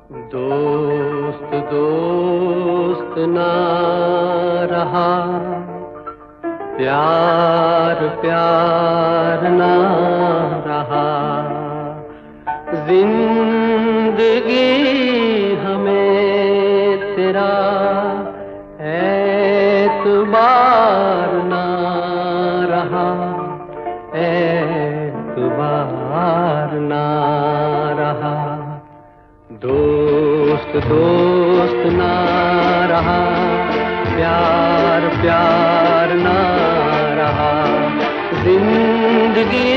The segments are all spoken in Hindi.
दोस्त दोस्त ना रहा, प्यार प्यार ना रहा। जिंदगी हमें तेरा एतबार ना रहा, एतबार ना रहा। दोस्त दोस्त ना रहा, प्यार प्यार ना रहा। जिंदगी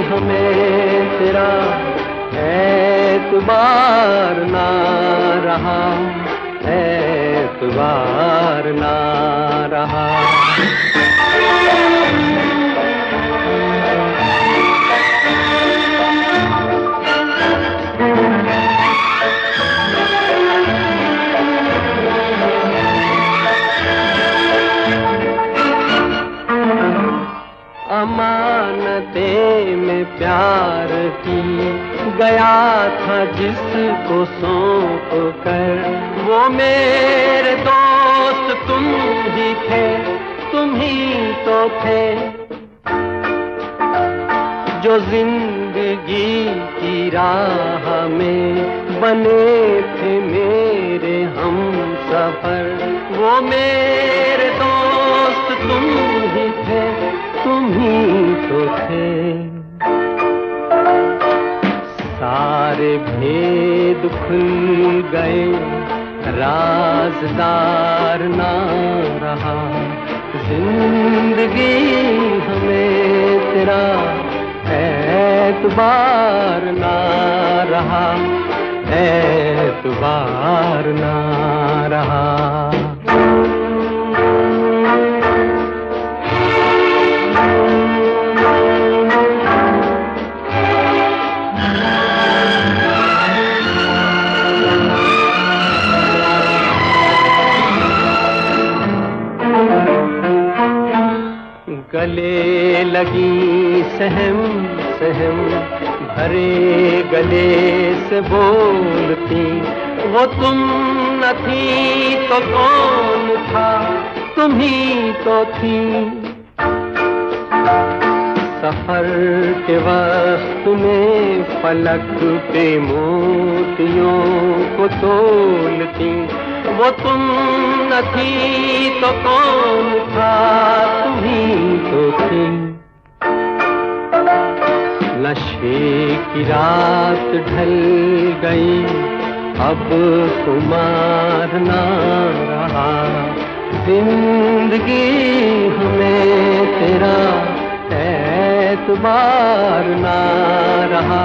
हमें तेरा एतबार ना रहा, एतबार ना रहा। अमानते में प्यार की गया था जिसको सौंप कर, वो मेरे दोस्त तुम ही थे, तुम ही तो थे। जो जिंदगी की राह में बने थे मेरे हम सफर, वो मेरे दोस्त तुम ही थे, तुम ही तो थे। सारे भेद खुल गए, राज़दार ना रहा। जिंदगी हमें तेरा एतबार ना रहा, एतबार ना रहा। गले लगी सहम सहम भरे गले से बोलती, वो तुम न थी तो कौन था, तुम ही तो थी। सफर के वक्त में फलक पे मोतियों को तोलती, वो तुम न थी तो कौन था, तुम ही तो थी। नशे की रात ढल गई, अब खुमार ना रहा। जिंदगी हमें तेरा एतबार ना रहा,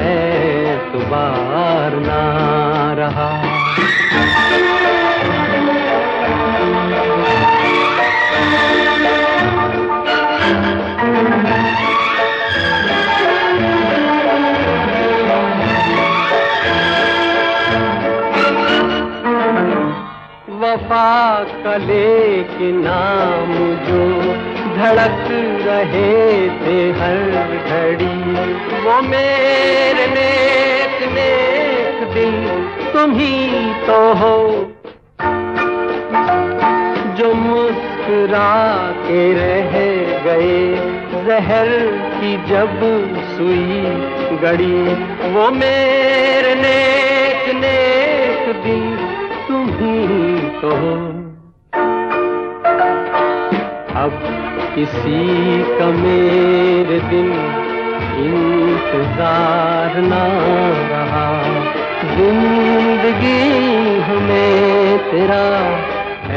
एतबार ना रहा। वफा कले के नाम जो धड़क रहे थे हर घड़ी, वो मेरे नेक नेक दिल तुम ही तो हो। जो मुस्कुरा के रह गए जहर की जब सुई गड़ी, वो मेरे नेक नेक दिल तुम ही तो हो। अब किसी का मेरे दिन इंतजार ना रहा। जिंदगी हमें तेरा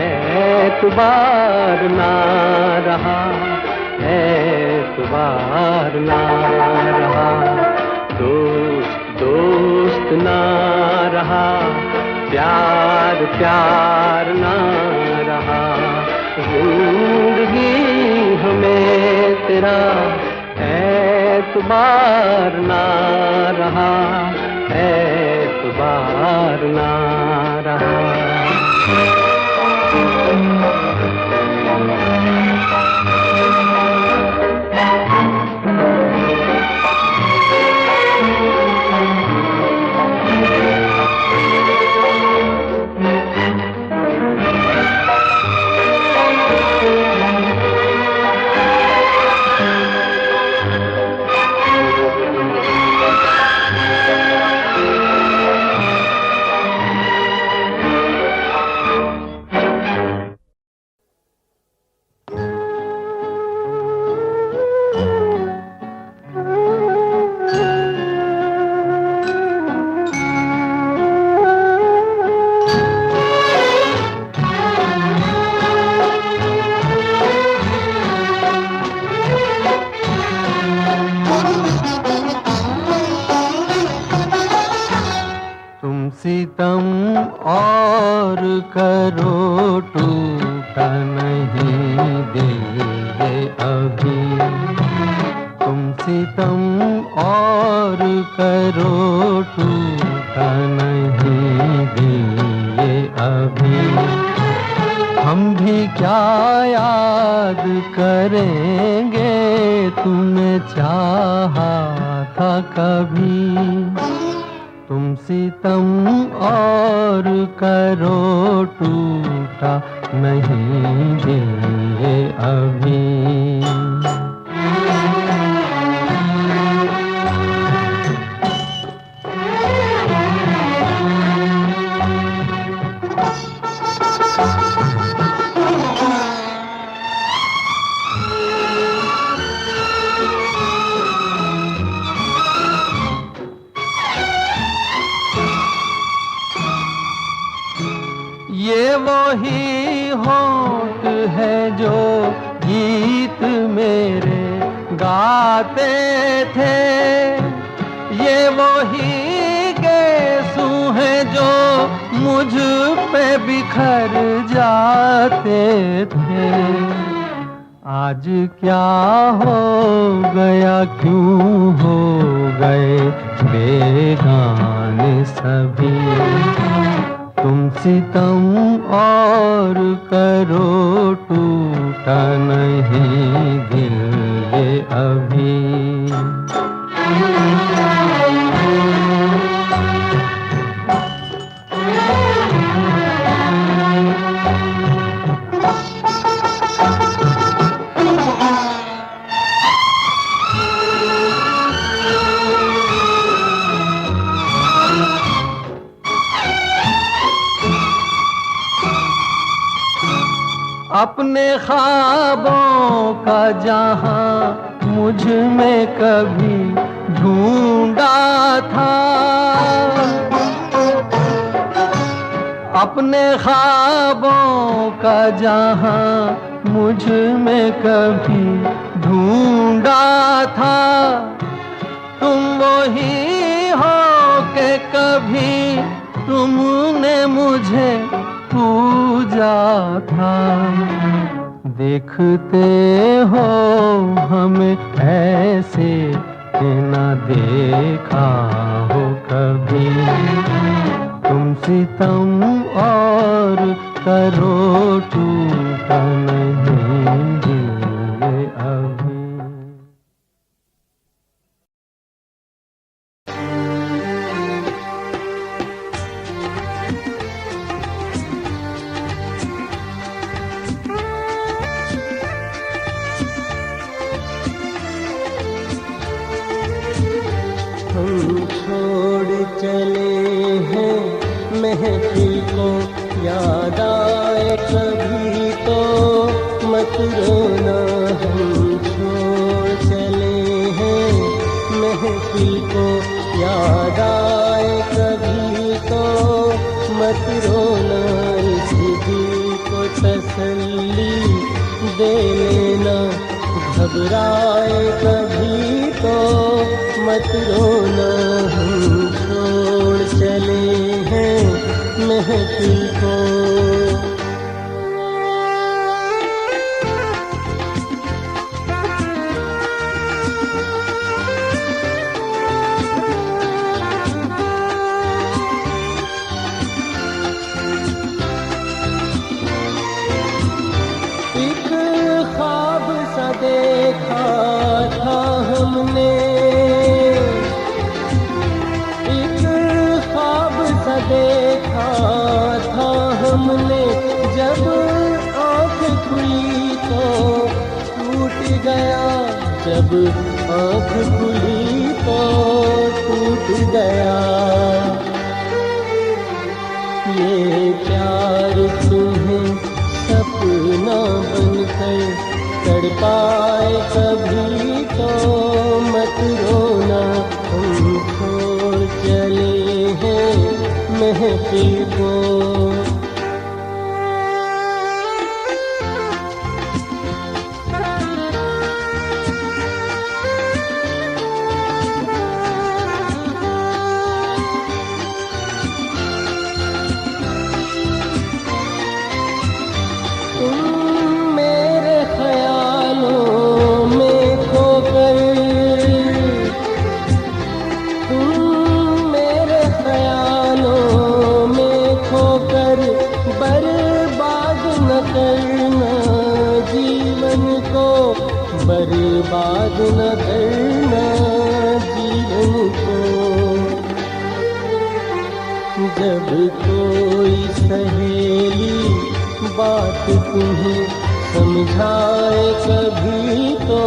एतबार ना रहा, एतबार ना रहा। दोस्त दोस्त ना रहा, प्यार प्यार ना रहा। जिंदगी हमें तेरा एतबार ना रहा, एतबार ना रहा। सितम और करो टूटा नहीं दिल ये अभी। तुम सितम और करो टूटा नहीं दिल ये अभी। हम भी क्या याद करेंगे तुम्हें चाहा था कभी। तुम सितम और करो टूटा नहीं दिल ये अभी। ये वही होंठ है जो गीत मेरे गाते थे। ये वही गेसू है जो मुझ पे बिखर जाते थे। आज क्या हो गया, क्यों हो गए बेगाने सभी। तुम सितम और करो टूटा नहीं दिल ये अभी। अपने ख्वाबों का जहां मुझ में कभी ढूंढा था। अपने ख्वाबों का जहां मुझ में कभी ढूंढा था। तुम वही हो के कभी तुमने मुझे पूजा था। देखते हो हमें ऐसे कि न देखा हो कभी। तुम सितम और करो टूटा नहीं दिल अभी। हम छोड़ चले हैं महफिल को, याद आए कभी तो मत रोना। हम छोड़ चले हैं महफिल को, याद आए कभी तो मत रोना। इस दिल को तसल्ली दे लेना, घबराए कभी तो मत रोना। हम छोड़ चले हैं महफिल को। एक ख्वाब सा देखा था हमने, देखा था हमने। जब आँख खुली तो टूट गया, जब आँख खुली तो टूट गया। ये प्यार तुम्हें सपना बनकर तड़पाए कभी तो मत रोना। हम छोड़ चले हैं महफिल को। जब कोई सहेली बात तुम्हें समझाए कभी तो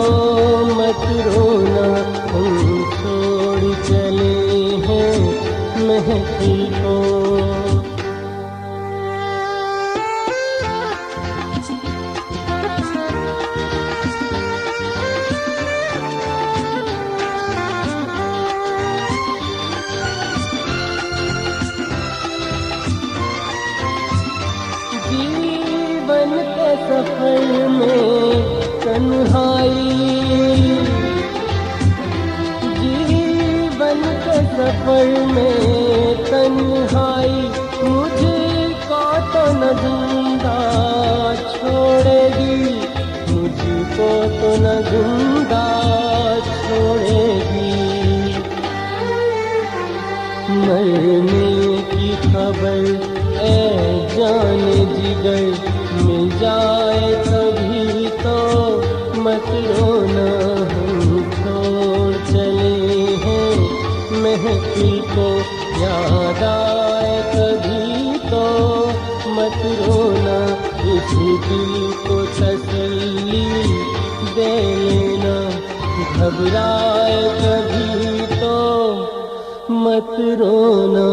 मत रोना, हम छोड़ चले हैं महफिल को। जीवन के सफर में तन्हाई, जीवन के सफर में तन्हाई मुझको तो न जिंदा छोड़ेगी, मुझको तो न जिंदा छोड़ेगी। मरने की खबर ए जाने जिगर मिल जाए कभी तो मत रोना, हम छोड़ चले हैं महफिल को। याद आए कभी तो मत रोना, इस दिल को तसल्ली दे लेना। घबराए कभी तो मत रोना।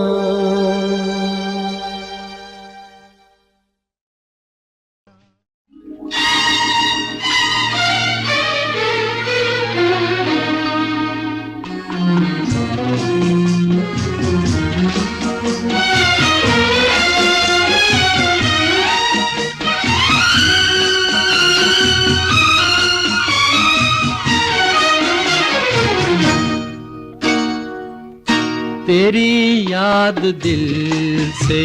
तेरी याद दिल से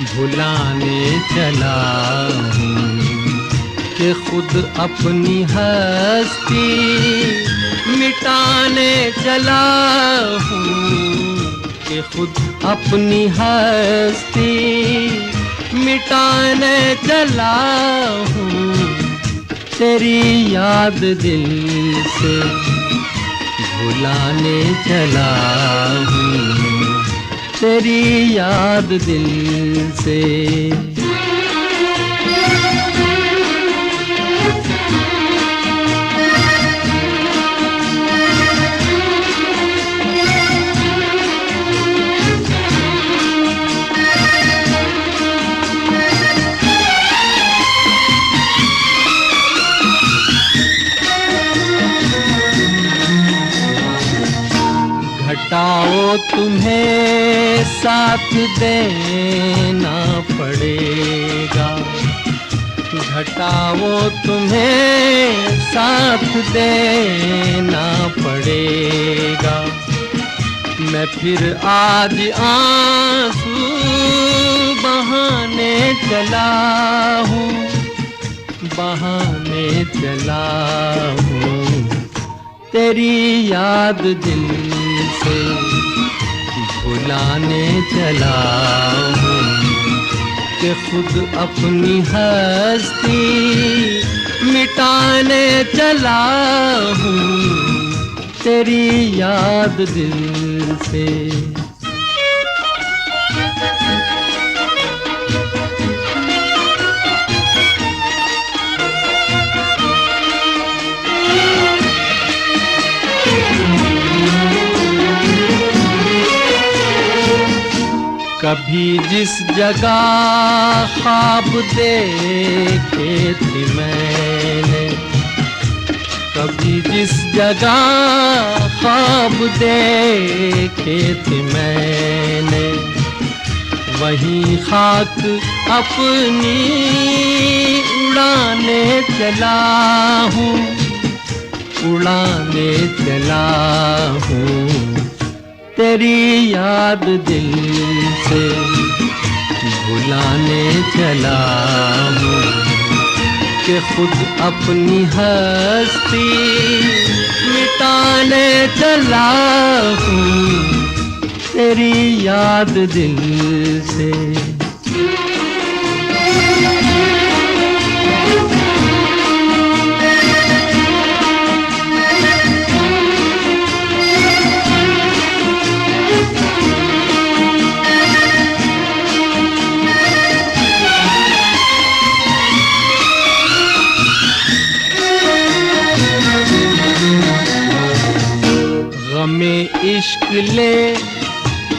भुलाने चला हूँ कि खुद अपनी हस्ती मिटाने चला हूँ, कि खुद अपनी हस्ती मिटाने चला हूँ। तेरी याद दिल से भुलाने चला हूँ, तेरी याद दिल से। घटाओ तुम्हें साथ देना पड़ेगा, घटाओ तुम्हें साथ देना पड़ेगा। मैं फिर आज आंसू बहाने चला हूँ, बहाने चला हूँ। तेरी याद दिल से भुलाने चला हूँ, कि खुद अपनी हस्ती मिटाने चला हूँ। तेरी याद दिल से। कभी जिस जगह ख्वाब देखे थे मैंने, कभी जिस जगह ख्वाब देखे थे मैंने, वहीं खाक अपनी उड़ाने चला हूँ, उड़ाने चला हूँ। तेरी याद दिल से भुलाने चला हूँ, कि खुद अपनी हस्ती मिटाने चला हूँ। तेरी याद दिल से।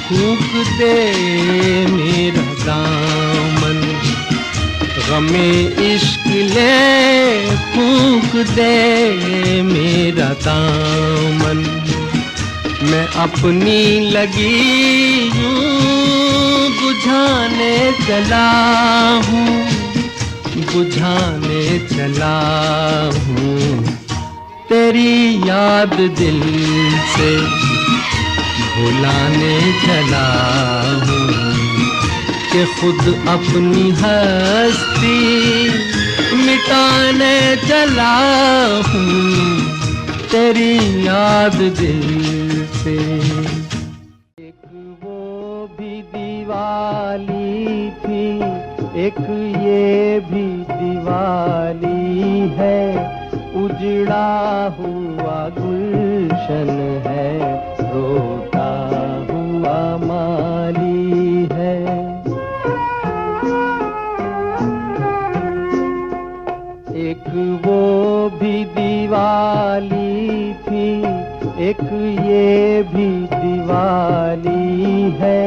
फूंक दे मेरा दामन, गमे इश्क ले फूंक दे मेरा दामन। मैं अपनी लगी यूं बुझाने चला हूँ, बुझाने चला हूँ। तेरी याद दिल से भुलाने चला हूँ कि खुद अपनी हस्ती मिटाने चला हूँ तेरी याद दिल से। एक वो भी दिवाली थी, एक ये भी दिवाली है, उजड़ा हुआ गुलशन है, रोता हुआ माली है। एक वो भी दिवाली थी, एक ये भी दिवाली है,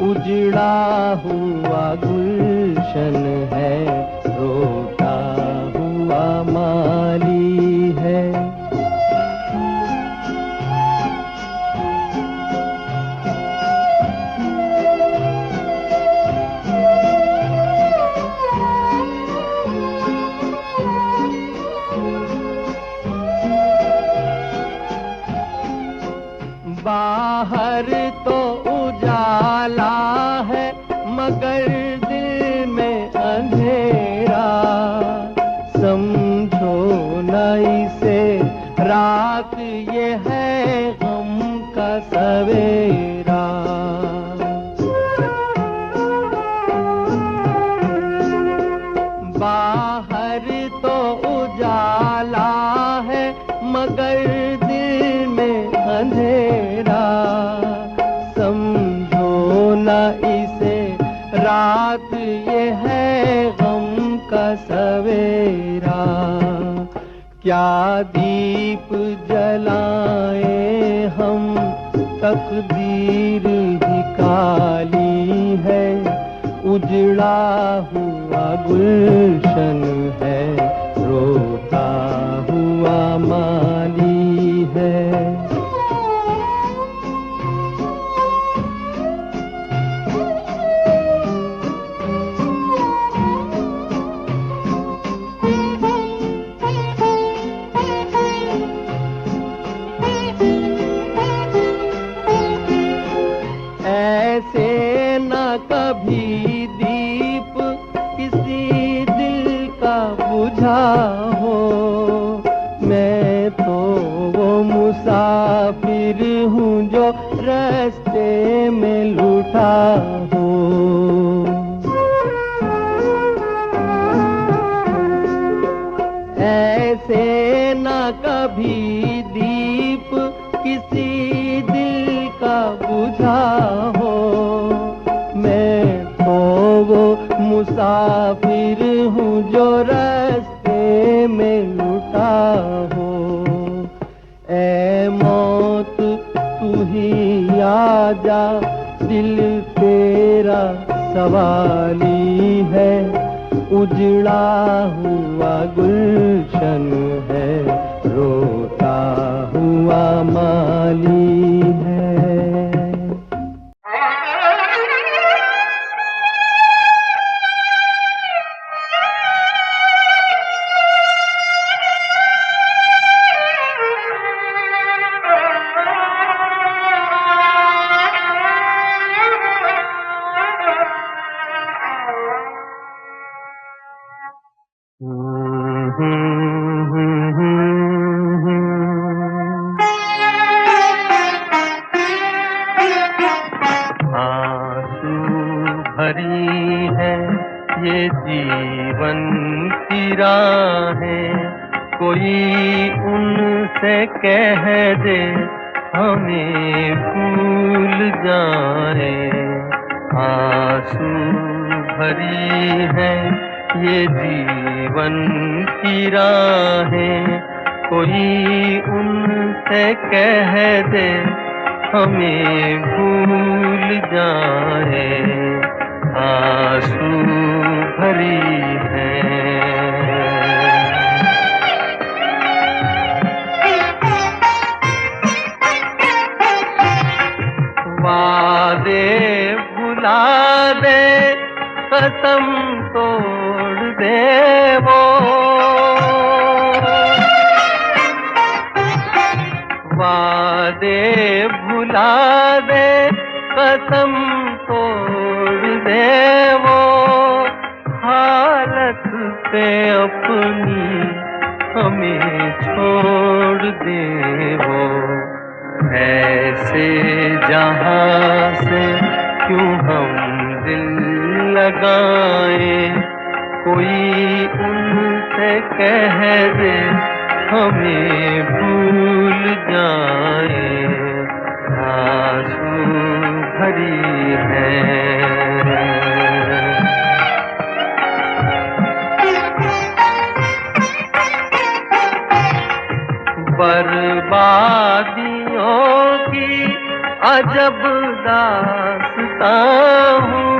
उजड़ा हुआ गुलशन है, रोता हुआ माली है। बाहर तो उजाला है मगर दिल में अंधेरा, समझो न इसे रात ये है गम का सवेरा। बाहर तो उजाला है मगर दिल में अंधेरा, समझो न इसे रात ये है गम का सवेरा। क्या दीप जलाए हम, तकदीर ही काली है, उजड़ा हुआ गुलशन है, रोता हुआ माली है। ऐसे न कभी दीप किसी दिल का बुझा हो, मैं तो वो मुसाफिर हूँ जो रास्ते में लूटा हो। ऐसे न कभी दीप किसी दिल का बुझा हो, मैं तो वो मुसाफिर हूँ जो रास्ते में लुटा हो। ऐ मौत तू ही आजा, दिल तेरा सवाली है, उजड़ा हुआ गुलशन है, रोता हुआ माली है। आंसू भरी है ये जीवन की राहें, कोई उनसे कह दे हमें भूल जाए। आंसू भरी है ये जीवन की राहें, कोई उनसे कह दे हमें भूल जाए, आंसू भरी है। वादे भुला दे, कसम तोड़ दे वो, वादे भुला दे, कसम तोड़ दे वो, हालत पे अपनी हमें छोड़ दे वो। ऐसे जहां से क्यों हम दिल लगाएं, कोई उनसे कह दे हमें भूल जाए, आंसू भरी है। बर्बादियों की अजब दास्तां हूँ,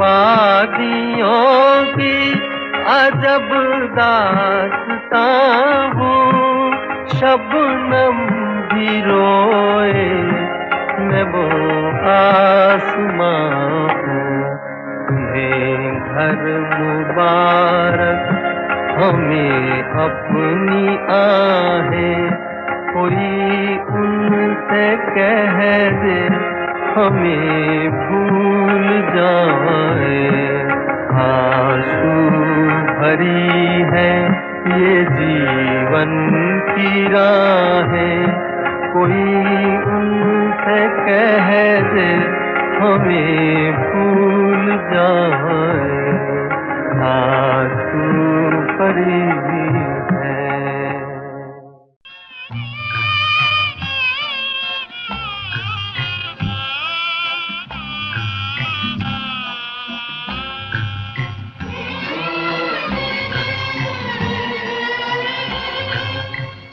बर्बादियों की अजब दास्तां हूँ। शबनम भी रोए, मैं वो आसमां हूँ। तुम्हें घर मुबारक, हमें अपनी आहें, कोई उनसे कह दे हमें भूल जाए, आंसू भरी है ये जीवन की राहें, कोई उनसे कह दे हमें भूल जाए, आंसू भरी है।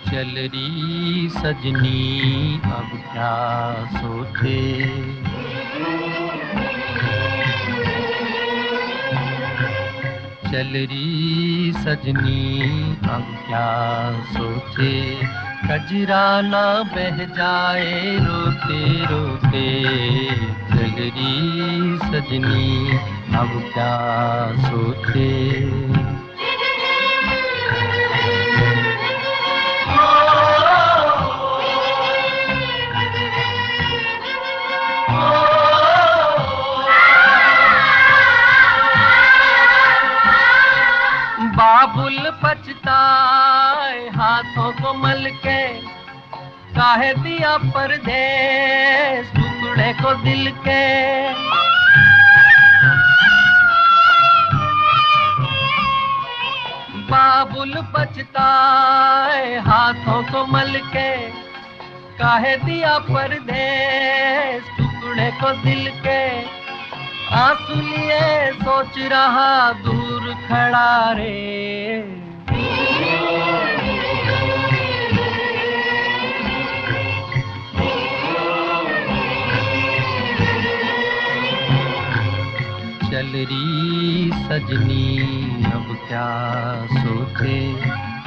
चल रही सजनी अब क्या सोचे, चल रही सजनी अब क्या सोचे, कजरा ना बह जाए रोते रोते। चल रही सजनी अब क्या सोचे। बाबुल पछताए हाथों को मल के, काहे दिया परदेस टुकड़े को दिल के। बाबुल पछताए हाथों को मल के, काहे दिया परदेस टुकड़े को दिल के। आंसू लिए सोच रहा दूर खड़ा रे, चल रही सजनी अब क्या सोचे,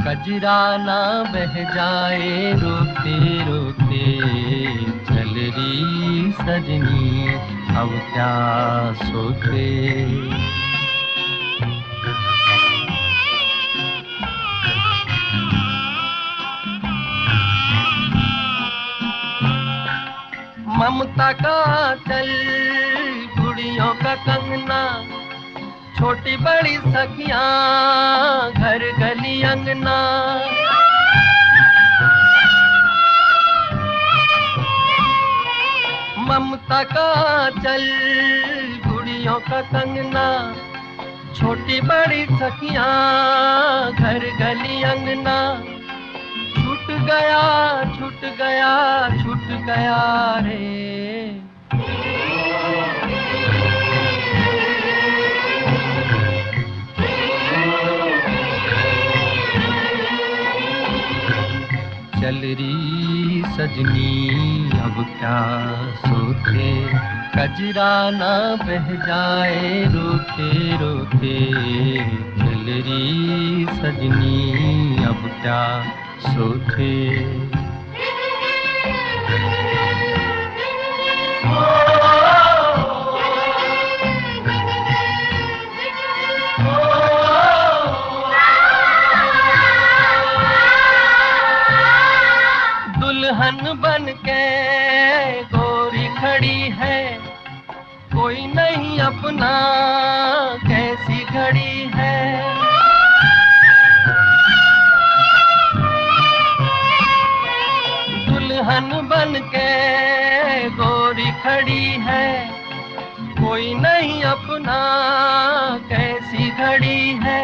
कजरा ना बह जाए रोते रोते। चल रही सजनी अब क्या सोचे। ममता का चल गुड़ियों का कंगना, छोटी बड़ी सखियां घर गली अंगना। ममता का चल गुड़ियों का कंगना, छोटी बड़ी सखियां घर गली अंगना। छूट गया छूट गया छूट गया रे, चल रही सजनी अब क्या सोचे, कजरा ना बह जाए रोते रोते। चल रही सजनी अब क्या सोचे। दुल्हन बन के गोरी खड़ी है, कोई नहीं अपना कैसी घड़ी है। दुल्हन बन के गोरी खड़ी है, कोई नहीं अपना कैसी घड़ी है।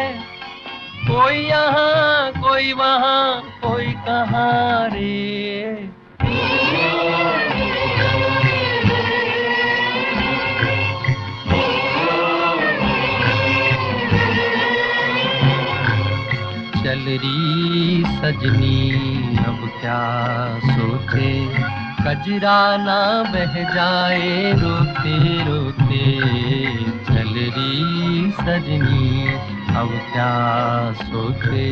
कोई यहाँ कोई वहाँ कोई कहाँ रे। चल रही सजनी अब क्या सोचे, कजरा ना बह जाए रोते रोते। चल रही सजनी अब क्या सोचे।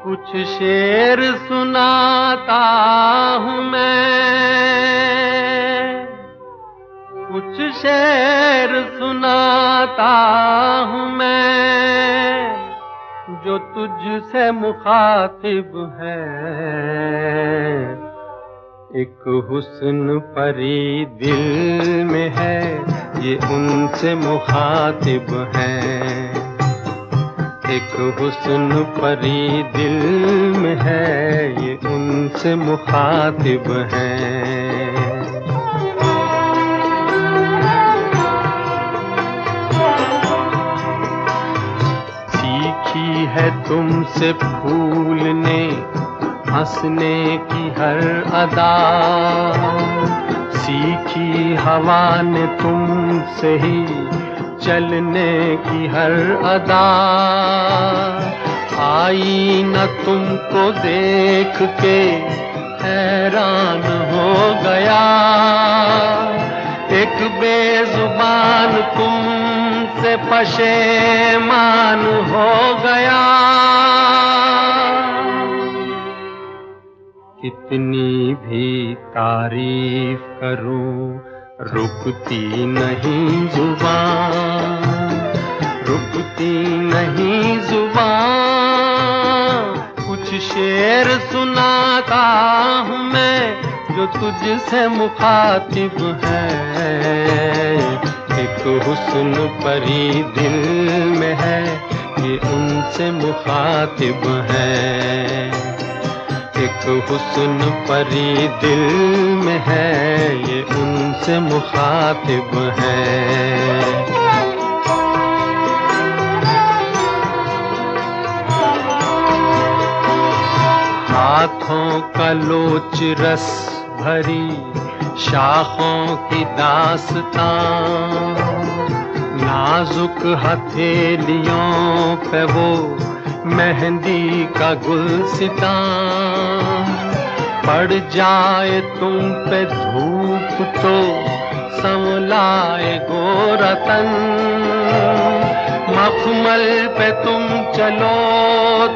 कुछ शेर सुनाता हूँ मैं, कुछ शेर सुनाता हूँ मैं, जो तुझसे मुखातिब है। एक हुस्न परी दिल में है, ये उनसे मुखातिब है। एक हुस्न परी दिल में है, ये उनसे मुखातिब है। सीखी है तुमसे फूलने हंसने की हर अदा, सीखी हवा ने तुमसे ही चलने की हर अदा। आई न तुमको देख के हैरान हो गया, एक बेजुबान तुमसे पशेमान हो गया। कितनी भी तारीफ करूं रुकती नहीं जुबान, रुकती नहीं जुबान। कुछ शेर सुनाता हूँ मैं, जो तुझसे मुखातिब है। एक हुस्न परी दिल में है, ये उनसे मुखातिब है। एक हुस्न परी दिल में है, ये उनसे मुखातिब है। हाथों का लोच रस भरी शाखों की दास्तां, नाजुक हथेलियों पे वो मेहंदी का गुलसितां। पड़ जाए तुम पे धूप तो संवलाए गोरा तन, मखमल पे तुम चलो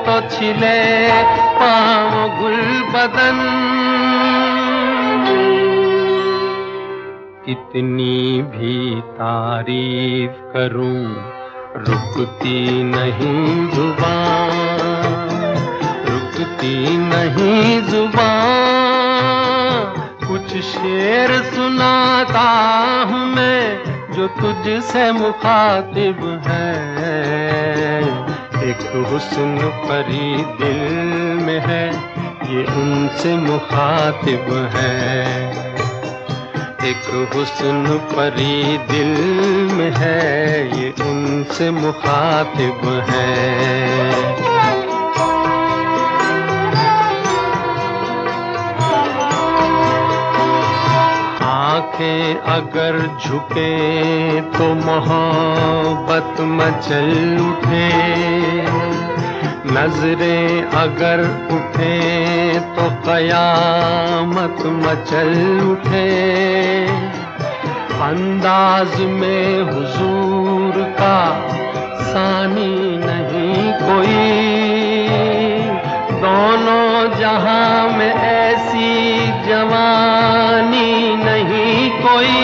तो छिले पाँव गुल बदन। कितनी भी तारीफ करूं रुकती नहीं जुबान, रुकती नहीं जुबान। कुछ शेर सुनाता हूँ मैं जो तुझसे मुखातिब है, एक हुस्न परी दिल में है ये उनसे मुखातिब है, एक हुस्न परी दिल में है ये उनसे मुखातिब है। आंखें अगर झुके तो मोहब्बत मचल उठे, नजरें अगर उठे तो कयामत मचल उठे। अंदाज में हुजूर का सानी नहीं कोई, दोनों जहां में ऐसी जवानी नहीं कोई।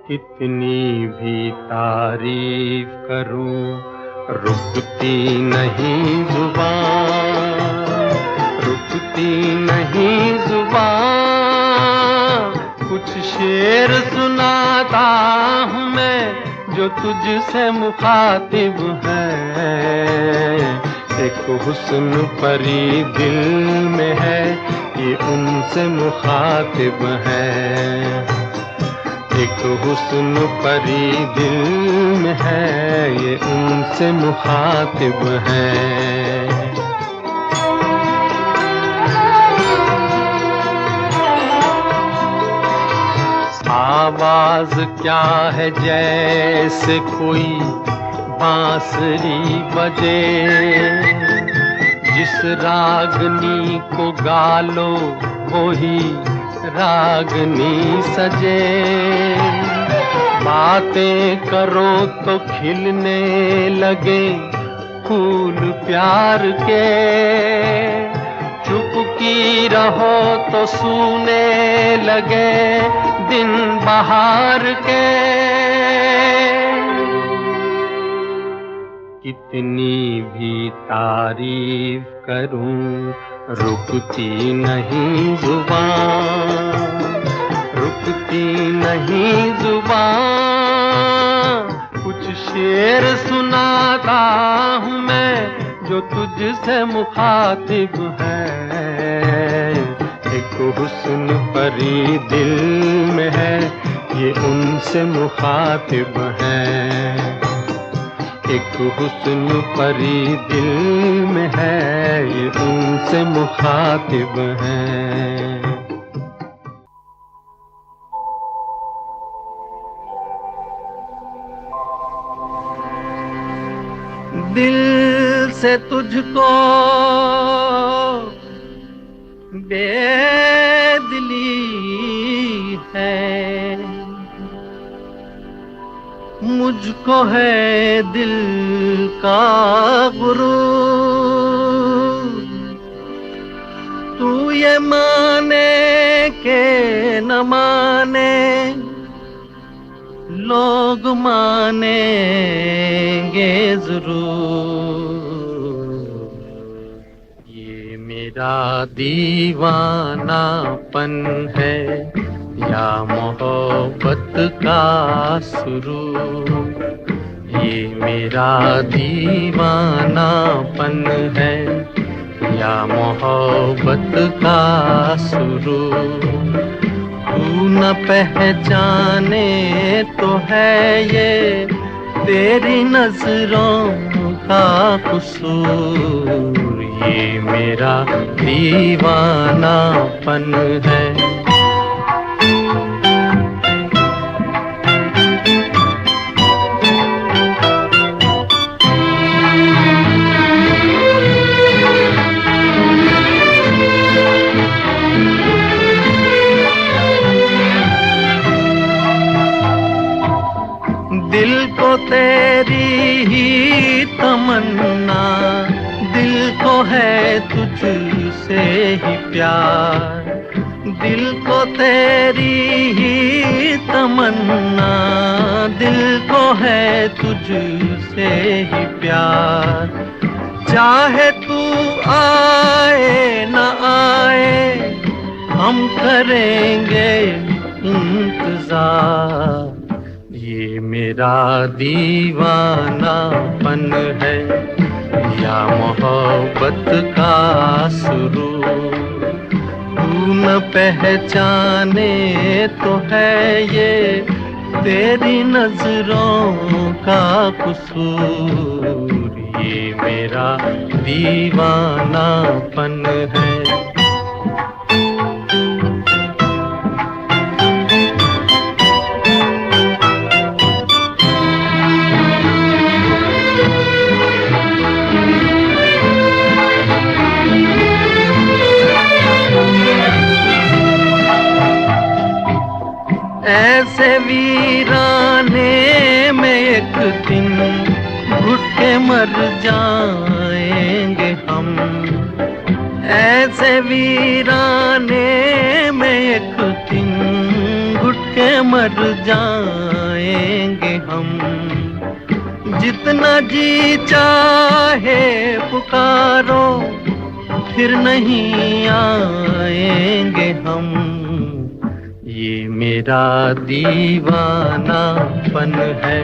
कितनी भी तारीफ करूं रुकती नहीं जुबान, रुकती नहीं जुबान। कुछ शेर सुनाता हूँ मैं जो तुझसे मुखातिब है, एक हुस्न परी दिल में है ये उनसे मुखातिब है, एक हुस्न परी दिल में है ये उनसे मुखातिब है। आवाज क्या है जैसे कोई बांसुरी बजे, जिस रागनी को गालो वही रागनी सजे। बातें करो तो खिलने लगे फूल प्यार के, चुपकी रहो तो सूने लगे दिन बहार के। कितनी भी तारीफ करूं रुकती नहीं जुबान, रुकती नहीं जुबान। कुछ शेर सुनाता हूँ मैं जो तुझसे मुखातिब है, एक हुस्न परी दिल में है ये उनसे मुखातिब है, एक हुस्न परी दिल में है ये उनसे मुखातिब है। दिल से तुझको बेदिली है, मुझको है दिल का गुरूर। तू ये माने के न माने लोग मानेंगे जरूर। ये मेरा दीवानापन है या मोहब्बत का सुरूर, ये मेरा दीवानापन है या मोहब्बत का सुरूर। तू न पहचाने तो है ये तेरी नजरों का कसूर, ये मेरा दीवानापन है। प्यार, दिल को तेरी ही तमन्ना, दिल को है तुझसे ही प्यार। चाहे तू आए न आए हम करेंगे इंतजार। ये मेरा दीवानापन है या मोहब्बत का सुरूर, तू न पहचाने तो है ये तेरी नजरों का कसूर। ये मेरा दीवानापन है। ऐसे वीराने में एक दिन घुट के मर जाएंगे हम, ऐसे वीराने में एक दिन घुट के मर जाएंगे हम। जितना जी चाहे पुकारो फिर नहीं आएंगे हम। ये मेरा दीवानापन है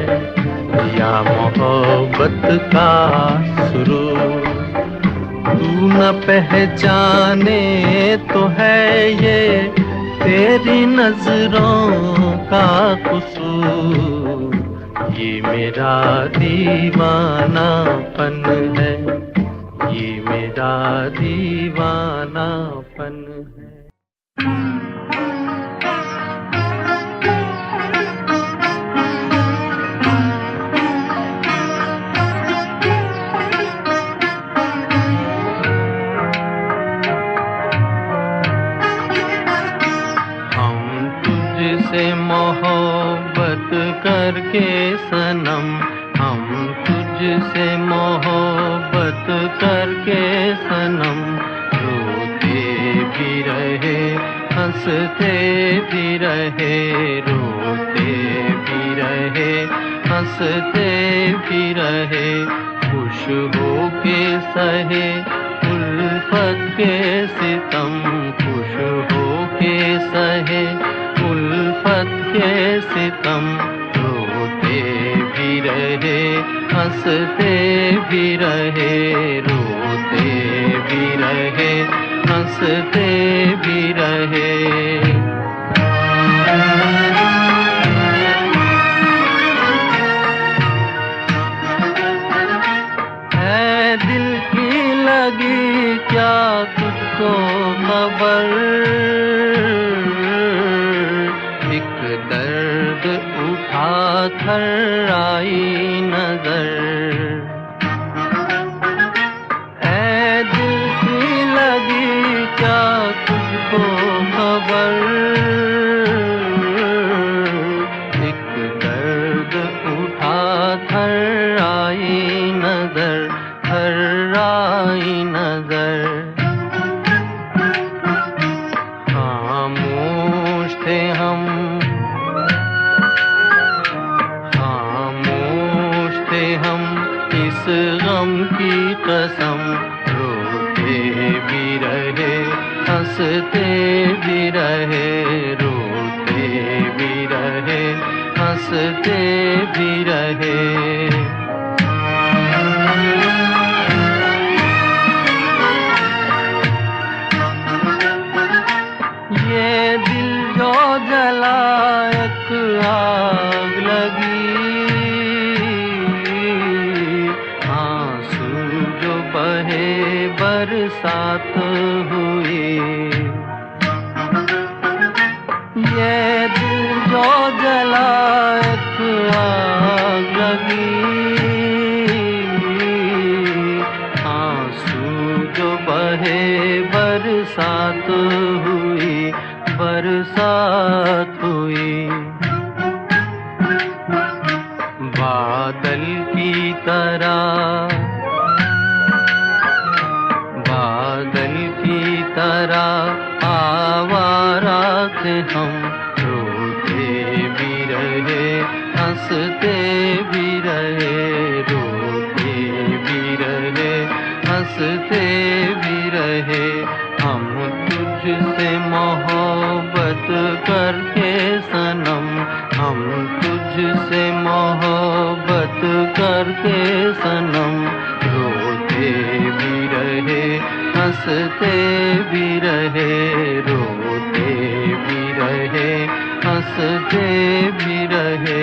या मोहब्बत का सुरूर, तू न पहचाने तो है ये तेरी नजरों का कसूर। ये मेरा दीवानापन है, ये मेरा दीवानापन है। से मोहब्बत करके सनम, हम तुझसे मोहब्बत करके सनम, रोते भी रहे हंसते भी रहे, रोते भी रहे हंसते भी रहे, खुश होके सहे उल्फत के सितम, खुश होके सहे उल्फत के सितम, रोते भी रहे हंसते भी रहे, रोते भी रहे हंसते भी रहे। है दिल की लगी क्या तुझको खबर, दर्द उठा कर आई नजर। ऐ दिल की लगी क्या तुझको खबर, एक दर्द उठा कर आई नजर, कर आई नजर। खामोश थे हम, हम इस गम की कसम, रोते भी रहे हंसते भी रहे, रोते भी रहे हंसते भी रहे। ये दिल जो जला एक आग लगी, बहे बरसात हुई, ये दिल जो जला एक आग लगी, आंसू जो बहे बरसात हुई, बरसात हुई। बादल की तरह, बादल की तरह थे हम, रोते भी रहे हंसते भी रहे, रोते भी रहे हंसते भी रहे। हम तुझसे मोहब्बत करके सनम, हम तुझसे मोहब्बत करके सनम, रोते भी रहे हंसते भी रहे, रोते भी रहे हंसते भी रहे।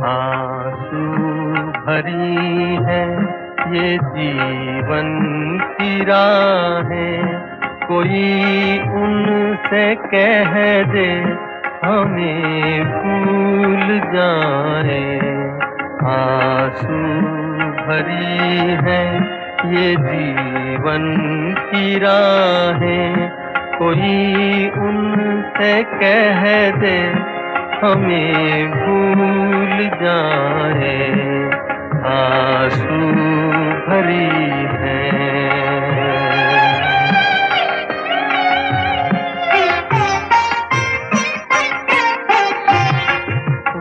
आंसू भरी है ये जीवन की राहें, कोई उनसे कह दे हमें भूल जाए। आंसू भरी है ये जीवन की राहें, कोई उनसे कह दे हमें भूल जाए। आंसू भरी है।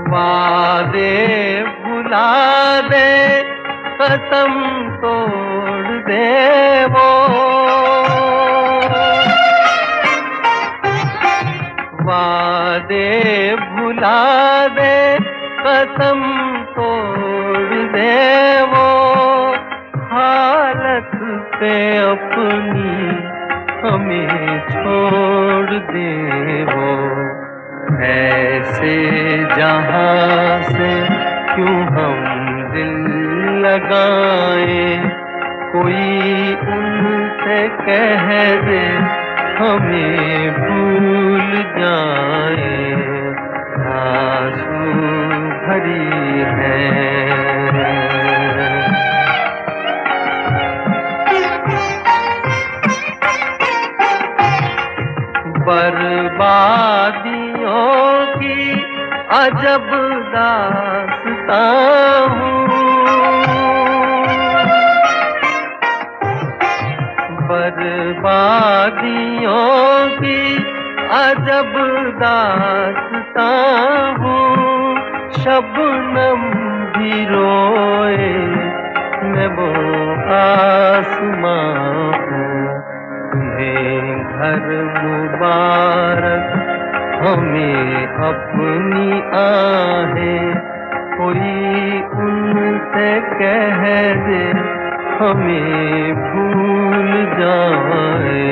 वादे भुला दे, कसम तोड़ दे वो, वादे भुला दे, कसम तोड़ दे वो, हालत पे अपनी हमें छोड़ दे वो। ऐसे जहां से क्यों हम दिल लगाए, कोई उनसे कह दे हमें भूल जाए। आंसू भरी है। बर्बादियों की अजब दास्तां हूँ, बर्बादियों की अजब दास्तां हूँ। शबनम भी रोए मैं वो आसमां हूँ, तुम्हें घर मुबारक हमें अपनी आहें, कोई उनसे कह दे हमें भूल जाए।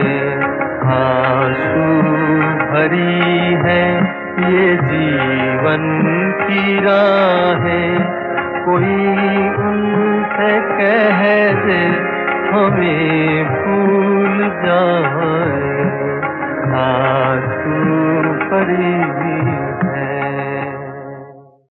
आंसू भरी है ये जीवन की राहें, कोई उनसे कह दे हमें भूल जाए। आंसू भरी